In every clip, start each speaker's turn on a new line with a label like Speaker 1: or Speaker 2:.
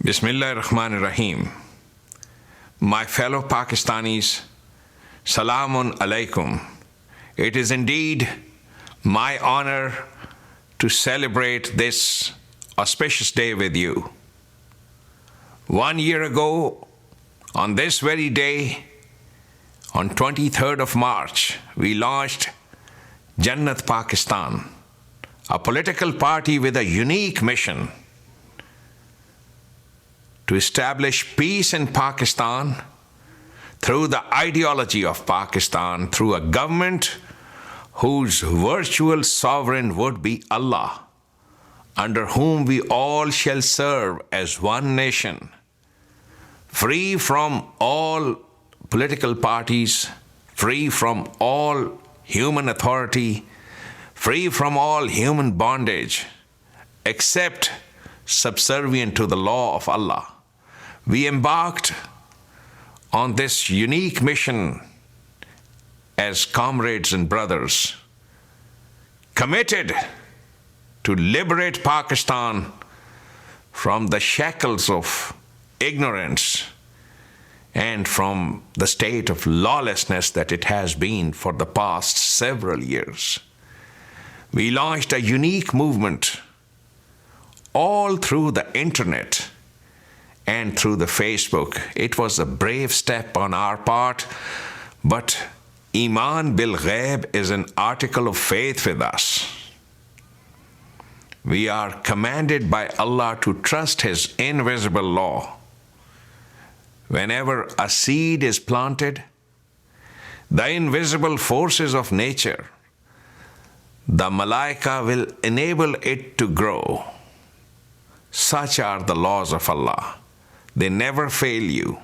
Speaker 1: Bismillah ar-Rahman ar-Rahim. My fellow Pakistanis, Salamun Alaikum. It is indeed my honor to celebrate this auspicious day with you. 1 year ago, on this very day, on 23rd of March, we launched Jannat Pakistan, a political party with a unique mission to establish peace in Pakistan through the ideology of Pakistan, through a government whose virtual sovereign would be Allah, under whom we all shall serve as one nation, free from all political parties, free from all human authority, free from all human bondage, except subservient to the law of Allah. We embarked on this unique mission as comrades and brothers, committed to liberate Pakistan from the shackles of ignorance and from the state of lawlessness that it has been for the past several years. We launched a unique movement all through the internet and through the Facebook. It was a brave step on our part, but Iman bil Ghaib is an article of faith with us. We are commanded by Allah to trust His invisible law. Whenever a seed is planted, the invisible forces of nature, the Malaika will enable it to grow. Such are the laws of Allah. They never fail you.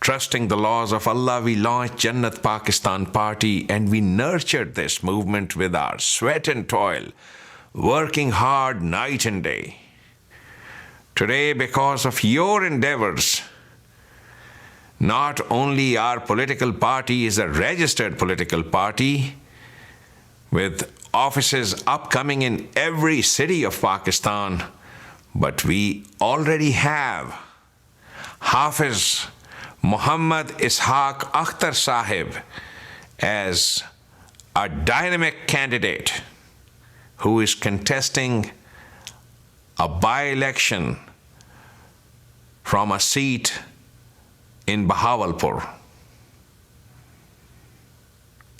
Speaker 1: Trusting the laws of Allah, we launched Jannat Pakistan Party, and we nurtured this movement with our sweat and toil, working hard night and day. Today, because of your endeavors, not only our political party is a registered political party with offices upcoming in every city of Pakistan, but we already have Hafiz Muhammad Ishaq Akhtar Sahib as a dynamic candidate who is contesting a by-election from a seat in Bahawalpur.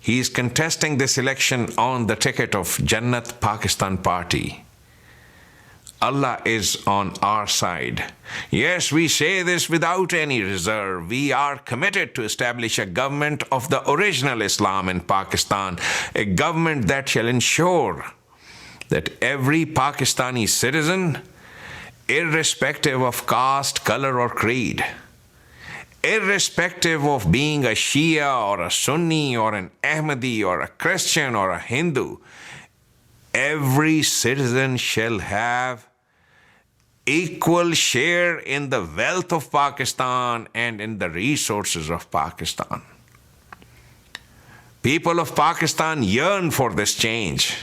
Speaker 1: He is contesting this election on the ticket of Jannat Pakistan Party. Allah is on our side. Yes, we say this without any reserve. We are committed to establish a government of the original Islam in Pakistan, a government that shall ensure that every Pakistani citizen, irrespective of caste, color, or creed, irrespective of being a Shia or a Sunni or an Ahmadi or a Christian or a Hindu, every citizen shall have equal share in the wealth of Pakistan and in the resources of Pakistan. People of Pakistan yearn for this change.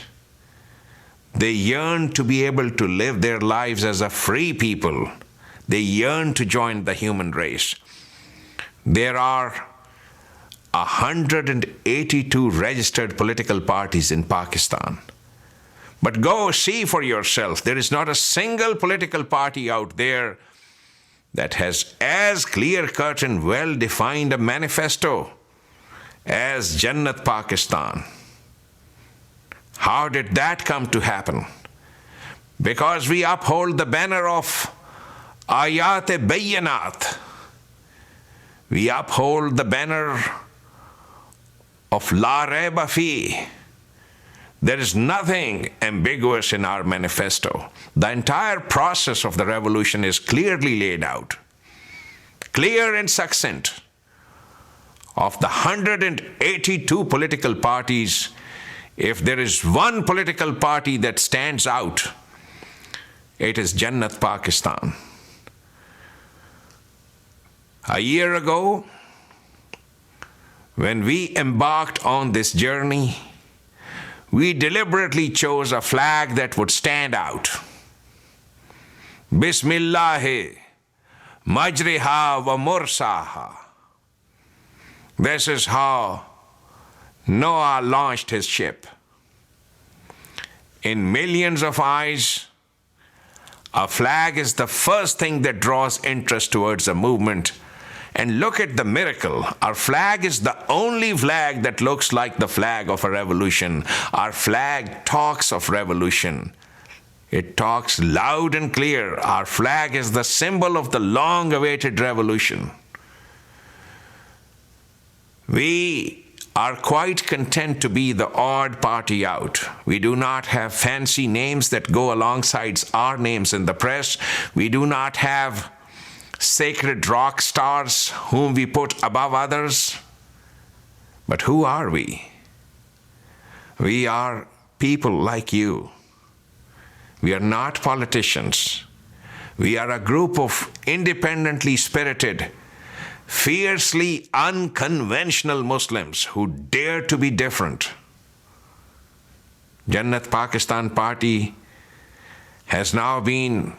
Speaker 1: They yearn to be able to live their lives as a free people. They yearn to join the human race. There are 182 registered political parties in Pakistan. But go see for yourself. There is not a single political party out there that has as clear-cut and well-defined a manifesto as Jannat Pakistan. How did that come to happen? Because we uphold the banner of Ayat Bayyanat. We uphold the banner of La Raiba Fi. There is nothing ambiguous in our manifesto. The entire process of the revolution is clearly laid out, clear and succinct. Of the 182 political parties, if there is one political party that stands out, it is Jannat Pakistan. A year ago, when we embarked on this journey, we deliberately chose a flag that would stand out. Bismillahi majriha wa mursaha. This is how Noah launched his ship. In millions of eyes, a flag is the first thing that draws interest towards a movement. And look at the miracle. Our flag is the only flag that looks like the flag of a revolution. Our flag talks of revolution. It talks loud and clear. Our flag is the symbol of the long-awaited revolution. We are quite content to be the odd party out. We do not have fancy names that go alongside our names in the press. We do not have sacred rock stars whom we put above others. But who are we? We are people like you. We are not politicians. We are a group of independently spirited, fiercely unconventional Muslims who dare to be different. Jannat Pakistan Party has now been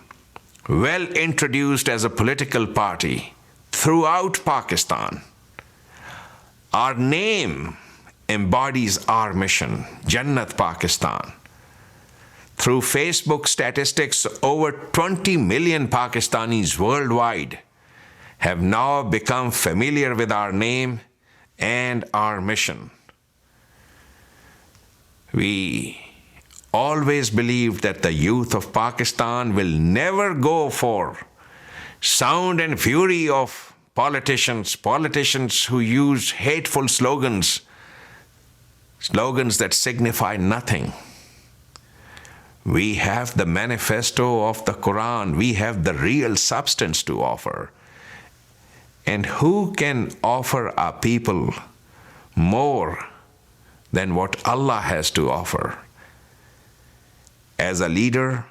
Speaker 1: well introduced as a political party throughout Pakistan. Our name embodies our mission, Jannat Pakistan. Through Facebook statistics, over 20 million Pakistanis worldwide have now become familiar with our name and our mission. We always believed that the youth of Pakistan will never go for sound and fury of politicians who use hateful slogans that signify nothing. We have the manifesto of the Quran. We have the real substance to offer. And who can offer a people more than what Allah has to offer? As a leader,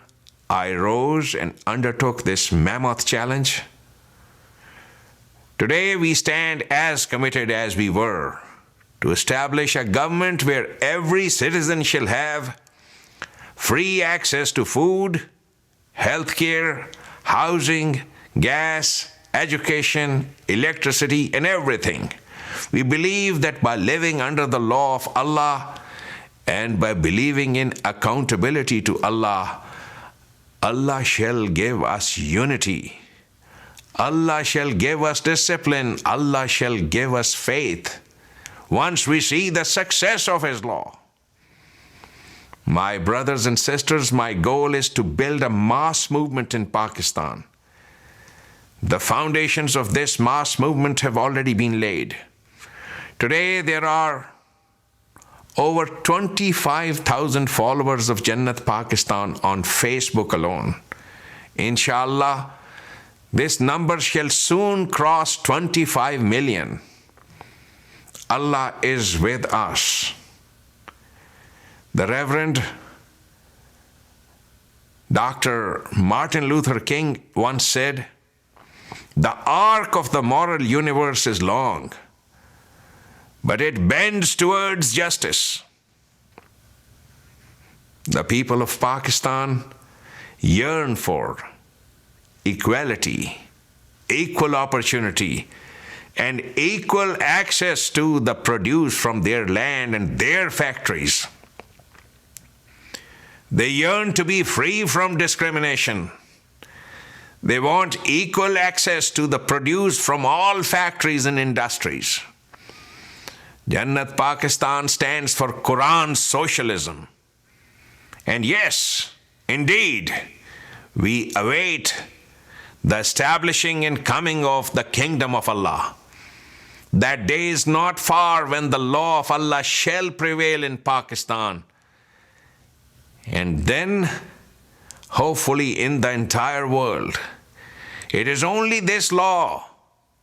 Speaker 1: I rose and undertook this mammoth challenge. Today we stand as committed as we were to establish a government where every citizen shall have free access to food, healthcare, housing, gas, education, electricity, and everything. We believe that by living under the law of Allah and by believing in accountability to Allah, Allah shall give us unity. Allah shall give us discipline. Allah shall give us faith once we see the success of His law. My brothers and sisters, my goal is to build a mass movement in Pakistan. The foundations of this mass movement have already been laid. Today there are over 25,000 followers of Jannat Pakistan on Facebook alone. Inshallah, this number shall soon cross 25 million. Allah is with us. The Reverend Dr. Martin Luther King once said, "The arc of the moral universe is long, but it bends towards justice." The people of Pakistan yearn for equality, equal opportunity, and equal access to the produce from their land and their factories. They yearn to be free from discrimination. They want equal access to the produce from all factories and industries. Jannat Pakistan stands for Quran socialism. And yes, indeed, we await the establishing and coming of the kingdom of Allah. That day is not far when the law of Allah shall prevail in Pakistan. And then, hopefully in the entire world. It is only this law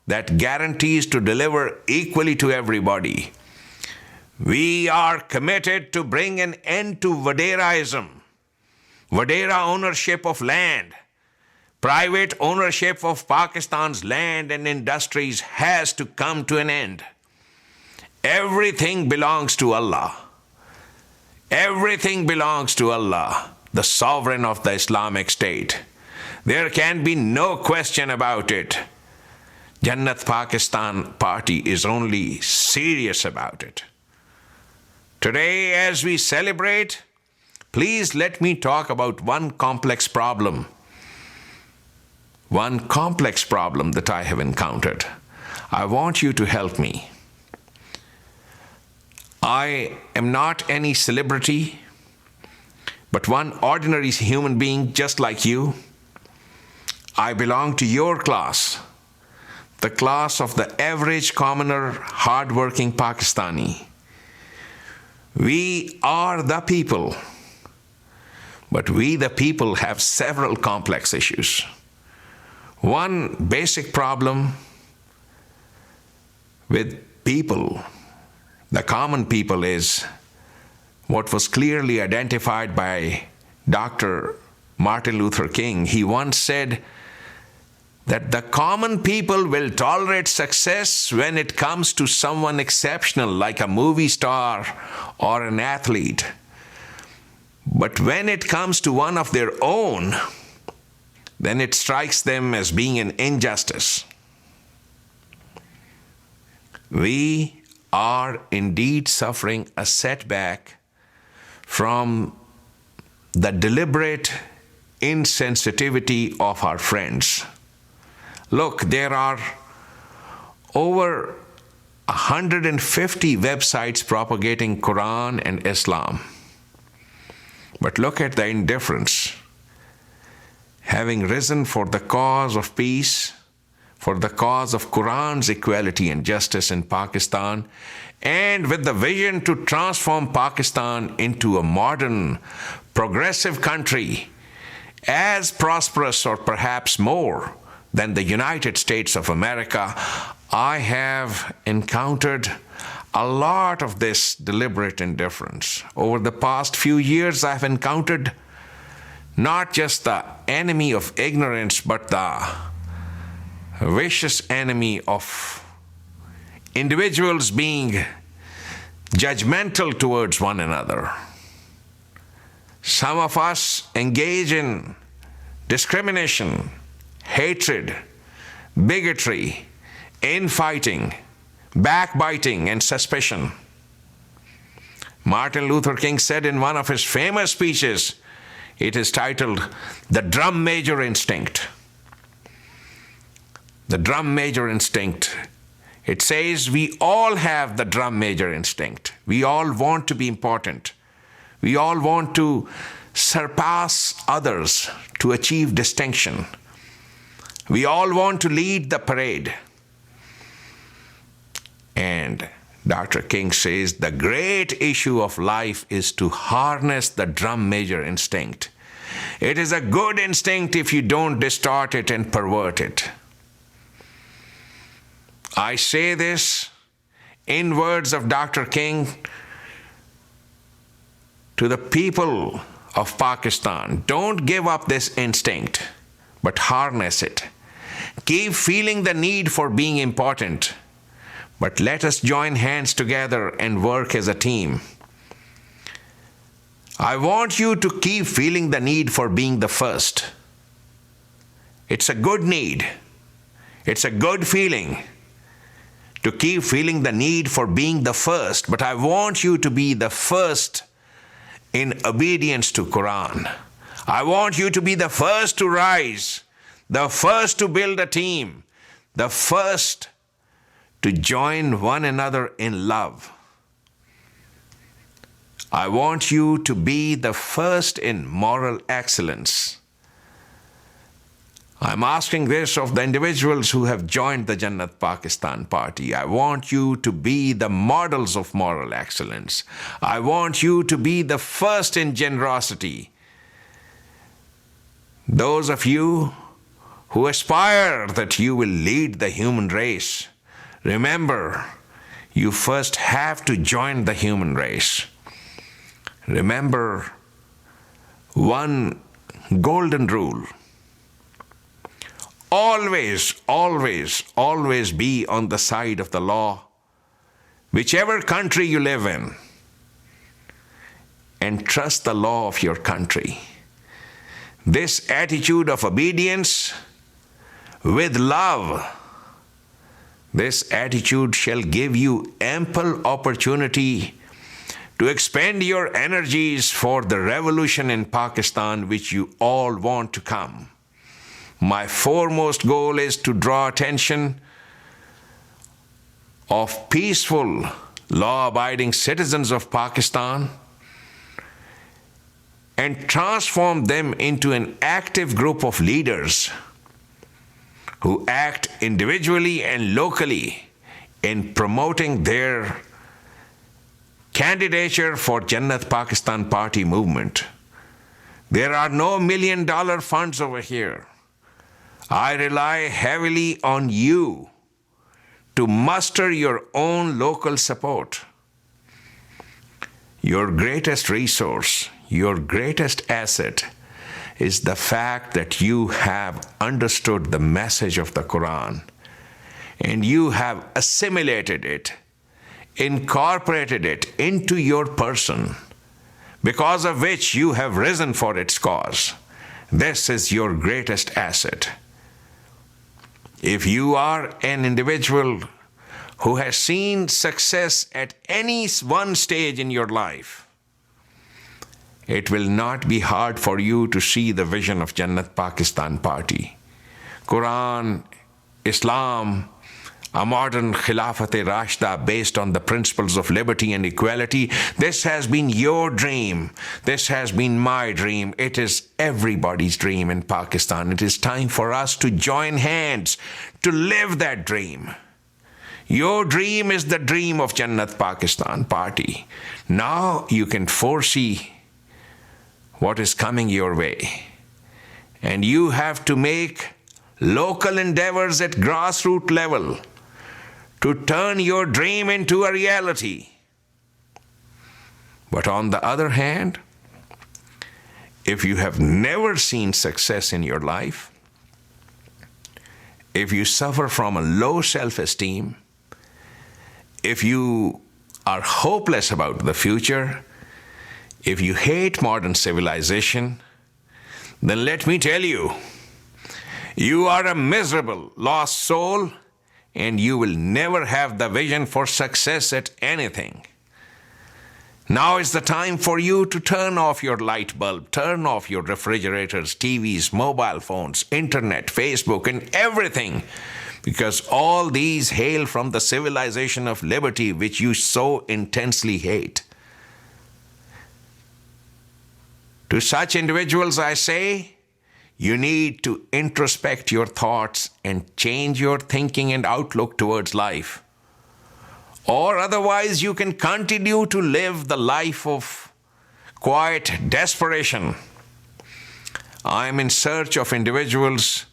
Speaker 1: that guarantees to deliver equally to everybody. We are committed to bring an end to Vaderaism, Vadera ownership of land. Private ownership of Pakistan's land and industries has to come to an end. Everything belongs to Allah. Everything belongs to Allah, the sovereign of the Islamic State. There can be no question about it. Jannat Pakistan party is only serious about it. Today, as we celebrate, please let me talk about one complex problem that I have encountered. I want you to help me. I am not any celebrity, but one ordinary human being just like you. I belong to your class, the class of the average commoner, hardworking Pakistani. We are the people, but we the people have several complex issues. One basic problem with people, the common people, is what was clearly identified by Dr. Martin Luther King. He once said that the common people will tolerate success when it comes to someone exceptional, like a movie star or an athlete. But when it comes to one of their own, then it strikes them as being an injustice. We are indeed suffering a setback from the deliberate insensitivity of our friends. Look, there are over 150 websites propagating Quran and Islam. But look at the indifference. Having risen for the cause of peace, for the cause of Quran's equality and justice in Pakistan, and with the vision to transform Pakistan into a modern, progressive country, as prosperous or perhaps more than the United States of America, I have encountered a lot of this deliberate indifference. Over the past few years, I have encountered not just the enemy of ignorance, but the vicious enemy of individuals being judgmental towards one another. Some of us engage in discrimination, hatred, bigotry, infighting, backbiting, and suspicion. Martin Luther King said in one of his famous speeches, it is titled, "The Drum Major Instinct." The drum major instinct. It says we all have the drum major instinct. We all want to be important. We all want to surpass others, to achieve distinction. We all want to lead the parade. And Dr. King says the great issue of life is to harness the drum major instinct. It is a good instinct if you don't distort it and pervert it. I say this in words of Dr. King to the people of Pakistan. Don't give up this instinct, but harness it. Keep feeling the need for being important, but let us join hands together and work as a team. I want you to keep feeling the need for being the first. It's a good need. It's a good feeling to keep feeling the need for being the first, but I want you to be the first in obedience to Quran. I want you to be the first to rise, the first to build a team, the first to join one another in love. I want you to be the first in moral excellence. I'm asking this of the individuals who have joined the Jannat Pakistan party. I want you to be the models of moral excellence. I want you to be the first in generosity. Those of you who aspire that you will lead the human race, remember, you first have to join the human race. Remember one golden rule. Always, always, always be on the side of the law, whichever country you live in, and trust the law of your country. this attitude of obedience with love, this attitude shall give you ample opportunity to expend your energies for the revolution in Pakistan which you all want to come. My foremost goal is to draw attention of peaceful, law-abiding citizens of Pakistan and transform them into an active group of leaders who act individually and locally in promoting their candidature for Jannat Pakistan Party movement. There are no $1 million funds over here. I rely heavily on you to muster your own local support. Your greatest resource, your greatest asset is the fact that you have understood the message of the Quran and you have assimilated it, incorporated it into your person, because of which you have risen for its cause. This is your greatest asset. If you are an individual who has seen success at any one stage in your life, it will not be hard for you to see the vision of Jannat Pakistan Party. Quran, Islam, a modern Khilafat-e-Rashida based on the principles of liberty and equality. This has been your dream. This has been my dream. It is everybody's dream in Pakistan. It is time for us to join hands to live that dream. Your dream is the dream of Jannat Pakistan Party. Now you can foresee what is coming your way. And you have to make local endeavors at grassroots level to turn your dream into a reality. But on the other hand, if you have never seen success in your life, if you suffer from a low self-esteem, if you are hopeless about the future, if you hate modern civilization, then let me tell you, you are a miserable, lost soul, and you will never have the vision for success at anything. Now is the time for you to turn off your light bulb, turn off your refrigerators, TVs, mobile phones, internet, Facebook, and everything, because all these hail from the civilization of liberty which you so intensely hate. To such individuals I say, you need to introspect your thoughts and change your thinking and outlook towards life. Or otherwise you can continue to live the life of quiet desperation. I am in search of individuals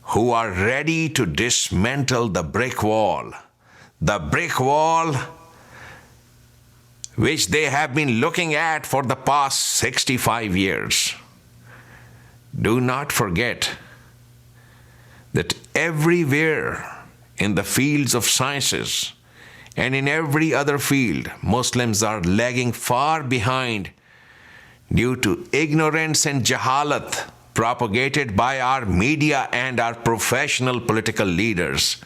Speaker 1: who are ready to dismantle the brick wall which they have been looking at for the past 65 years. Do not forget that everywhere in the fields of sciences and in every other field, Muslims are lagging far behind due to ignorance and jahalat propagated by our media and our professional political leaders.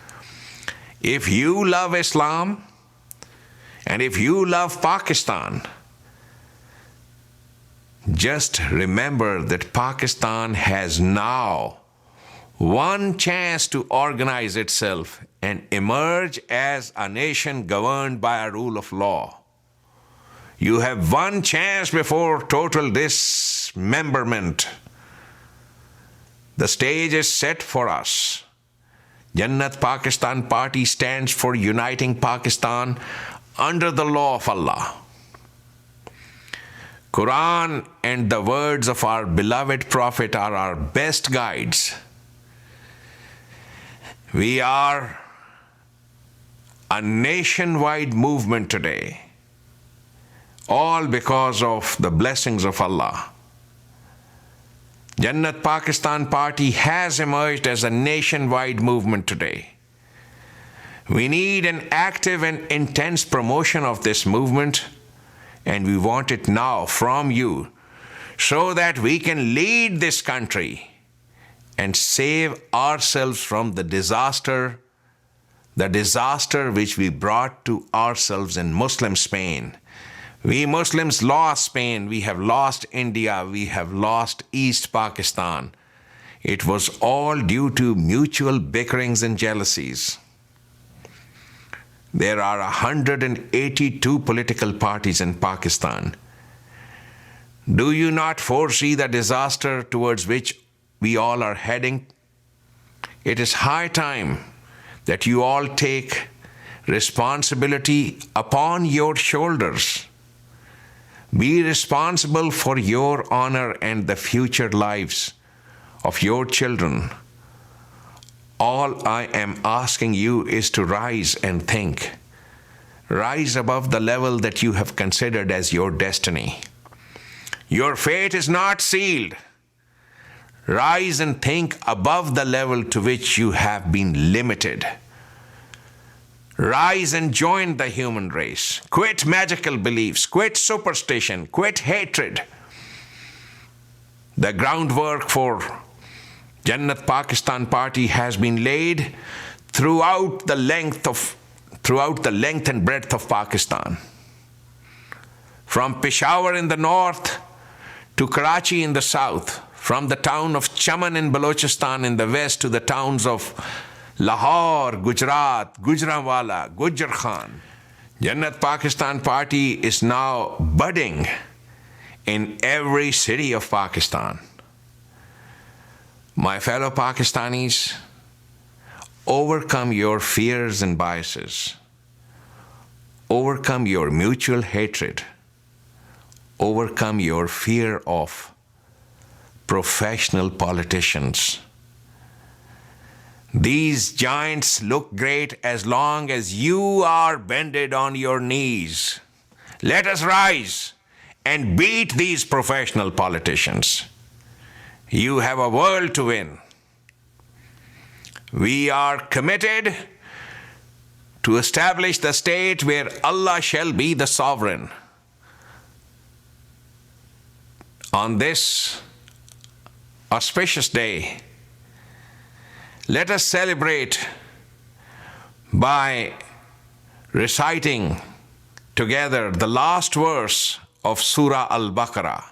Speaker 1: If you love Islam and if you love Pakistan, just remember that Pakistan has now one chance to organize itself and emerge as a nation governed by a rule of law. You have one chance before total dismemberment. The stage is set for us. Jannat Pakistan Party stands for uniting Pakistan under the law of Allah. Quran and the words of our beloved Prophet are our best guides. We are a nationwide movement today, all because of the blessings of Allah. Jannat Pakistan Party has emerged as a nationwide movement today. We need an active and intense promotion of this movement, and we want it now from you so that we can lead this country and save ourselves from the disaster which we brought to ourselves in Muslim Spain. We Muslims lost Spain, we have lost India, we have lost East Pakistan. It was all due to mutual bickerings and jealousies. There are 182 political parties in Pakistan. Do you not foresee the disaster towards which we all are heading? It is high time that you all take responsibility upon your shoulders. Be responsible for your honor and the future lives of your children. All I am asking you is to rise and think. Rise above the level that you have considered as your destiny. Your fate is not sealed. Rise and think above the level to which you have been limited. Rise and join the human race. Quit magical beliefs, quit superstition, quit hatred. The groundwork for Jannat Pakistan party has been laid throughout the length and breadth of Pakistan. From Peshawar in the north to Karachi in the south, from the town of Chaman in Balochistan in the west to the towns of Lahore, Gujarat, Gujranwala, Gujjar Khan. Jannat Pakistan party is now budding in every city of Pakistan. My fellow Pakistanis, overcome your fears and biases. Overcome your mutual hatred. Overcome your fear of professional politicians. These giants look great as long as you are bended on your knees. Let us rise and beat these professional politicians. You have a world to win. We are committed to establish the state where Allah shall be the sovereign. On this auspicious day, let us celebrate by reciting together the last verse of Surah Al-Baqarah.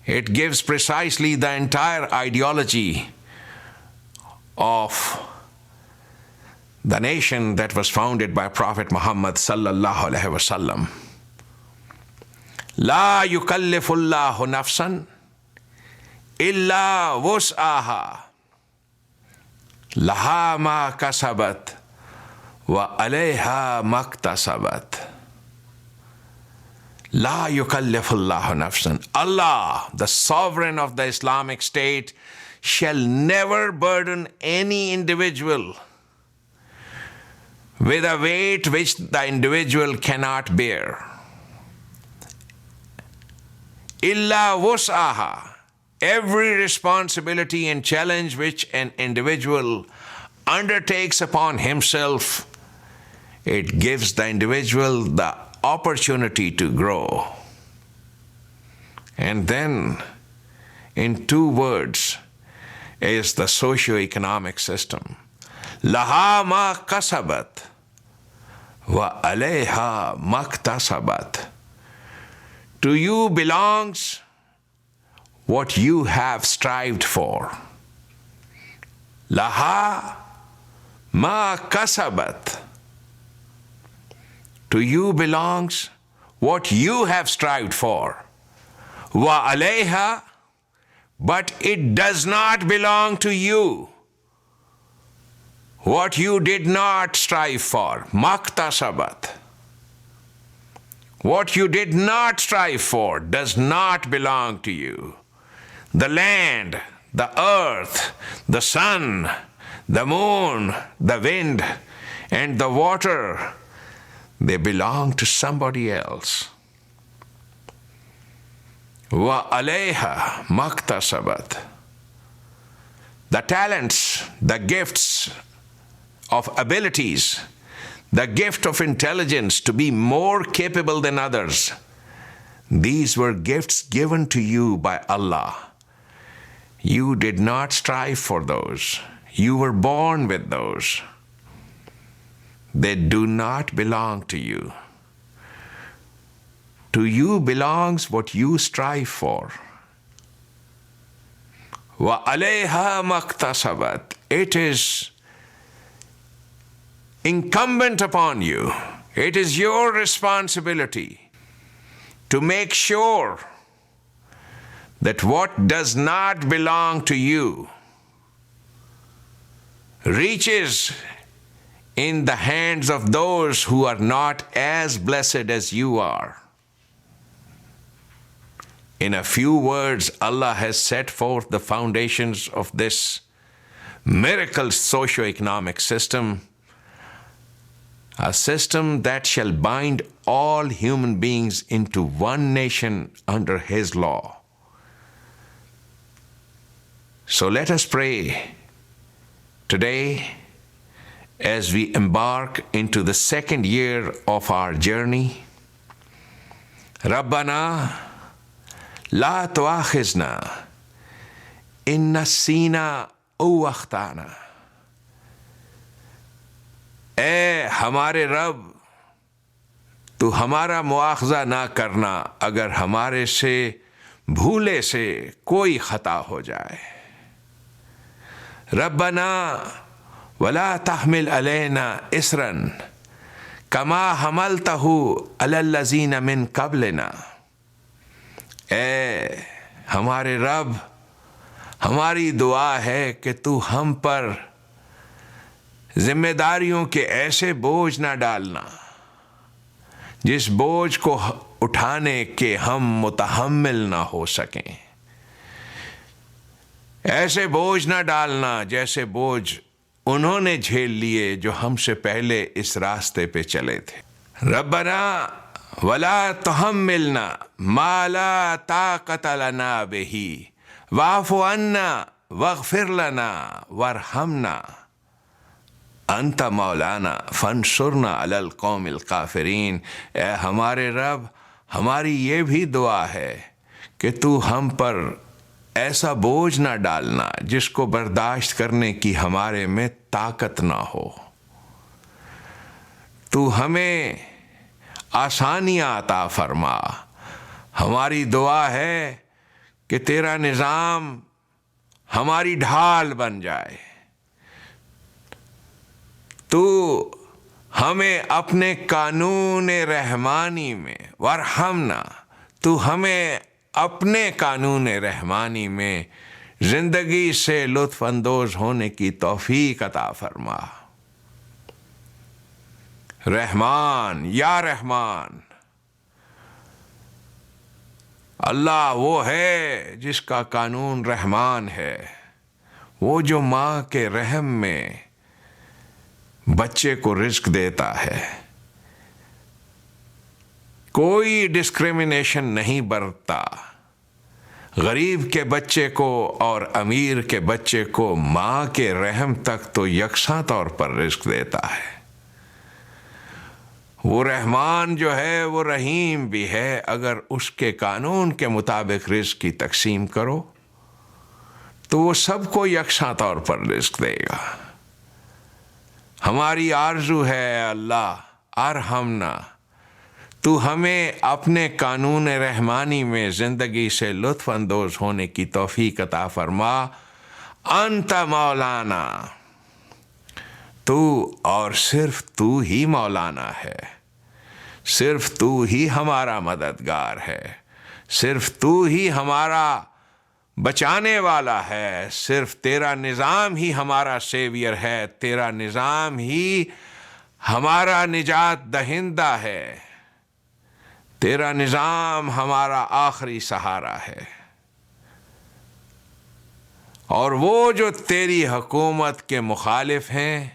Speaker 1: It gives precisely the entire ideology of the nation that was founded by Prophet Muhammad sallallahu alaihi wasallam. La yukallifullahu nafsan illa wus'aha laha ma kasabat wa alayha maktasabat. La yukallifullahu nafsan. Allah, the sovereign of the Islamic State, shall never burden any individual with a weight which the individual cannot bear. Illa wus'aha. Every responsibility and challenge which an individual undertakes upon himself, it gives the individual the opportunity to grow. And then, in two words, is the socio-economic system. Laha ma kasabat wa alayha maktasabat. To you belongs what you have strived for. Laha ma kasabat. To you belongs what you have strived for. Wa alayha, but it does not belong to you what you did not strive for. Maktasabat. What you did not strive for does not belong to you. The land, the earth, the sun, the moon, the wind, and the water, they belong to somebody else. Wa alayha maktasabat. The talents, the gifts of abilities, the gift of intelligence to be more capable than others, These were gifts given to you by Allah. You did not strive for those. You were born with those. They do not belong to you. To you belongs what you strive for. وَعَلَيْهَا مَكْتَسَبَتْ. It is incumbent upon you. It is your responsibility to make sure that what does not belong to you reaches in the hands of those who are not as blessed as you are. In a few words, Allah has set forth the foundations of this miracle socio-economic system, a system that shall bind all human beings into one nation under His law. So let us pray today as we embark into the second year of our journey. Rabbana la tu'akhizna in nasina aw akhtana. اے ہمارے رب، تو ہمارا مواخذہ نہ کرنا اگر ہمارے سے بھولے سے کوئی خطا ہو جائے. ربنا ولا تحمل علینا اسرا کما حملتہ علی الذین من قبلنا. اے ہمارے رب، ہماری دعا ہے کہ تو ہم پر ذمہ داریوں کے ایسے بوجھ نہ ڈالنا جس بوجھ کو اٹھانے کے ہم متحمل نہ ہو سکیں. ایسے بوجھ نہ ڈالنا جیسے بوجھ انہوں نے جھیل لیے جو ہم سے پہلے اس راستے پہ چلے تھے. ربنا ولا تحملنا ما لا طاقت لنا به واعف عنا واغفر لنا وارحمنا انت مولانا فانصرنا علی القوم الکافرین. اے ہمارے رب، ہماری یہ بھی دعا ہے کہ تو ہم پر ایسا بوجھ نہ ڈالنا جس کو برداشت کرنے کی ہمارے میں طاقت نہ ہو. تو ہمیں آسانیاں عطا فرما. ہماری دعا ہے کہ تیرا نظام ہماری ڈھال بن جائے. تو ہمیں اپنے قانون رحمانی میں ورحمنا، تو ہمیں اپنے قانون رحمانی میں زندگی سے لطف اندوز ہونے کی توفیق عطا فرما. رحمان یا رحمان، اللہ وہ ہے جس کا قانون رحمان ہے، وہ جو ماں کے رحم میں بچے کو رزق دیتا ہے، کوئی ڈسکریمنیشن نہیں برتتا. غریب کے بچے کو اور امیر کے بچے کو ماں کے رحم تک تو یکساں طور پر رزق دیتا ہے. وہ رحمان جو ہے وہ رحیم بھی ہے. اگر اس کے قانون کے مطابق رزق کی تقسیم کرو تو وہ سب کو یکساں طور پر رزق دے گا. ہماری آرزو ہے اللہ ارحمنا، تو ہمیں اپنے قانون رحمانی میں زندگی سے لطف اندوز ہونے کی توفیق عطا فرما. انت مولانا، تو اور صرف تو ہی مولانا ہے، صرف تو ہی ہمارا مددگار ہے، صرف تو ہی ہمارا بچانے والا ہے. صرف تیرا نظام ہی ہمارا سیویئر ہے، تیرا نظام ہی ہمارا نجات دہندہ ہے، تیرا نظام ہمارا آخری سہارا ہے. اور وہ جو تیری حکومت کے مخالف ہیں،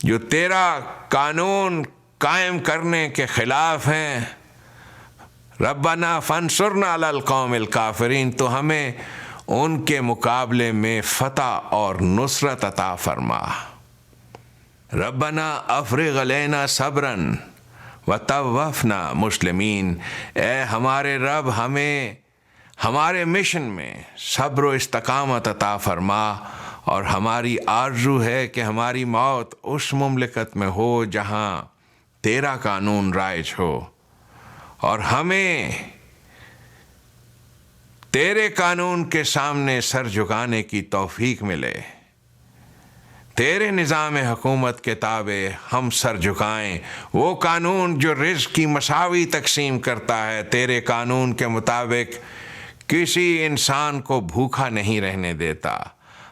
Speaker 1: جو تیرا قانون قائم کرنے کے خلاف ہیں، ربنا فانصرنا علی القوم الکافرین، تو ہمیں ان کے مقابلے میں فتح اور نصرت عطا فرما. ربنا افرغ علینا صبرا وَتَوَّفْنَا مُسْلِمِین، اے ہمارے رب ہمیں ہمارے مشن میں صبر و استقامت عطا فرما، اور ہماری آرزو ہے کہ ہماری موت اس مملکت میں ہو جہاں تیرا قانون رائج ہو، اور ہمیں تیرے قانون کے سامنے سر جھکانے کی توفیق ملے، تیرے نظام حکومت کے تابع ہم سر جھکائیں، وہ قانون جو رزق کی مساوی تقسیم کرتا ہے، تیرے قانون کے مطابق کسی انسان کو بھوکا نہیں رہنے دیتا،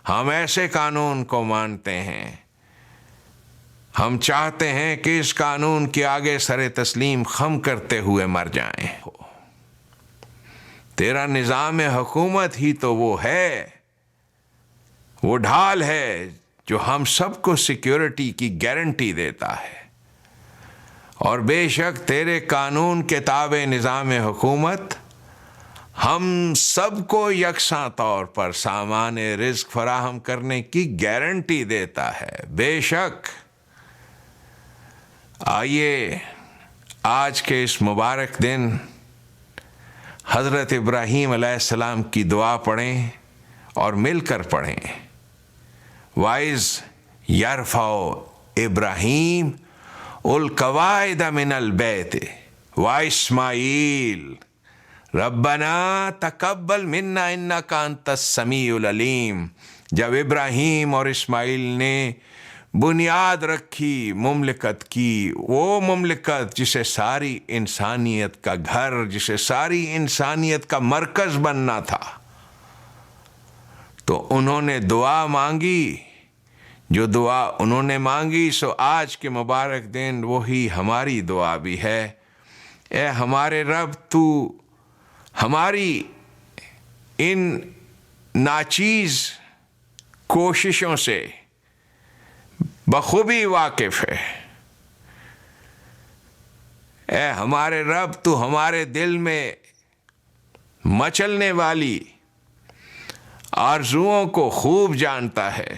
Speaker 1: ہم ایسے قانون کو مانتے ہیں، ہم چاہتے ہیں کہ اس قانون کے آگے سر تسلیم خم کرتے ہوئے مر جائیں۔ تیرا نظام حکومت ہی تو وہ ہے، وہ ڈھال ہے جو ہم سب کو سیکیورٹی کی گارنٹی دیتا ہے، اور بے شک تیرے قانون کے تابع نظام حکومت ہم سب کو یکساں طور پر سامان رزق فراہم کرنے کی گارنٹی دیتا ہے۔ بے شک آئیے آج کے اس مبارک دن حضرت ابراہیم علیہ السلام کی دعا پڑھیں اور مل کر پڑھیں۔ وَإِذْ يَرْفَعُ إِبْرَاهِيمُ الْقَوَاعِدَ مِنَ الْبَيْتِ وَإِسْمَاعِيلُ رَبَّنَا تَقَبَّلْ مِنَّا إِنَّكَ أَنْتَ السَّمِيعُ الْعَلِيمُ، جب ابراہیم اور اسماعیل نے بنیاد رکھی مملکت کی، وہ مملکت جسے ساری انسانیت کا گھر، جسے ساری انسانیت کا مرکز بننا تھا، تو انہوں نے دعا مانگی، جو دعا انہوں نے مانگی سو آج کے مبارک دن وہی ہماری دعا بھی ہے۔ اے ہمارے رب، تو ہماری ان ناچیز کوششوں سے بخوبی واقف ہے۔ اے ہمارے رب، تو ہمارے دل میں مچلنے والی آرزوؤں کو خوب جانتا ہے،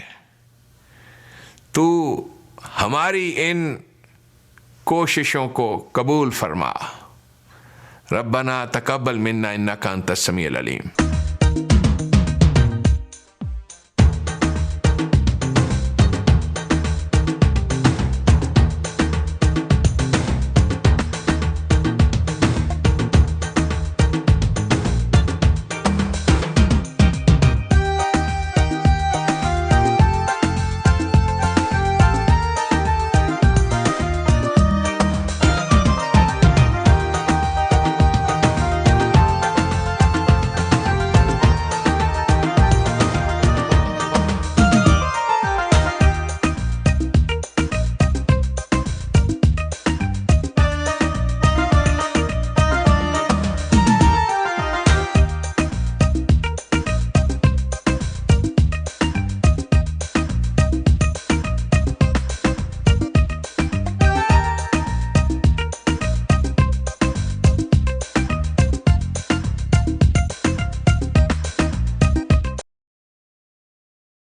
Speaker 1: تو ہماری ان کوششوں کو قبول فرما۔ ربنا تقبل منا انک انت السمیع العلیم۔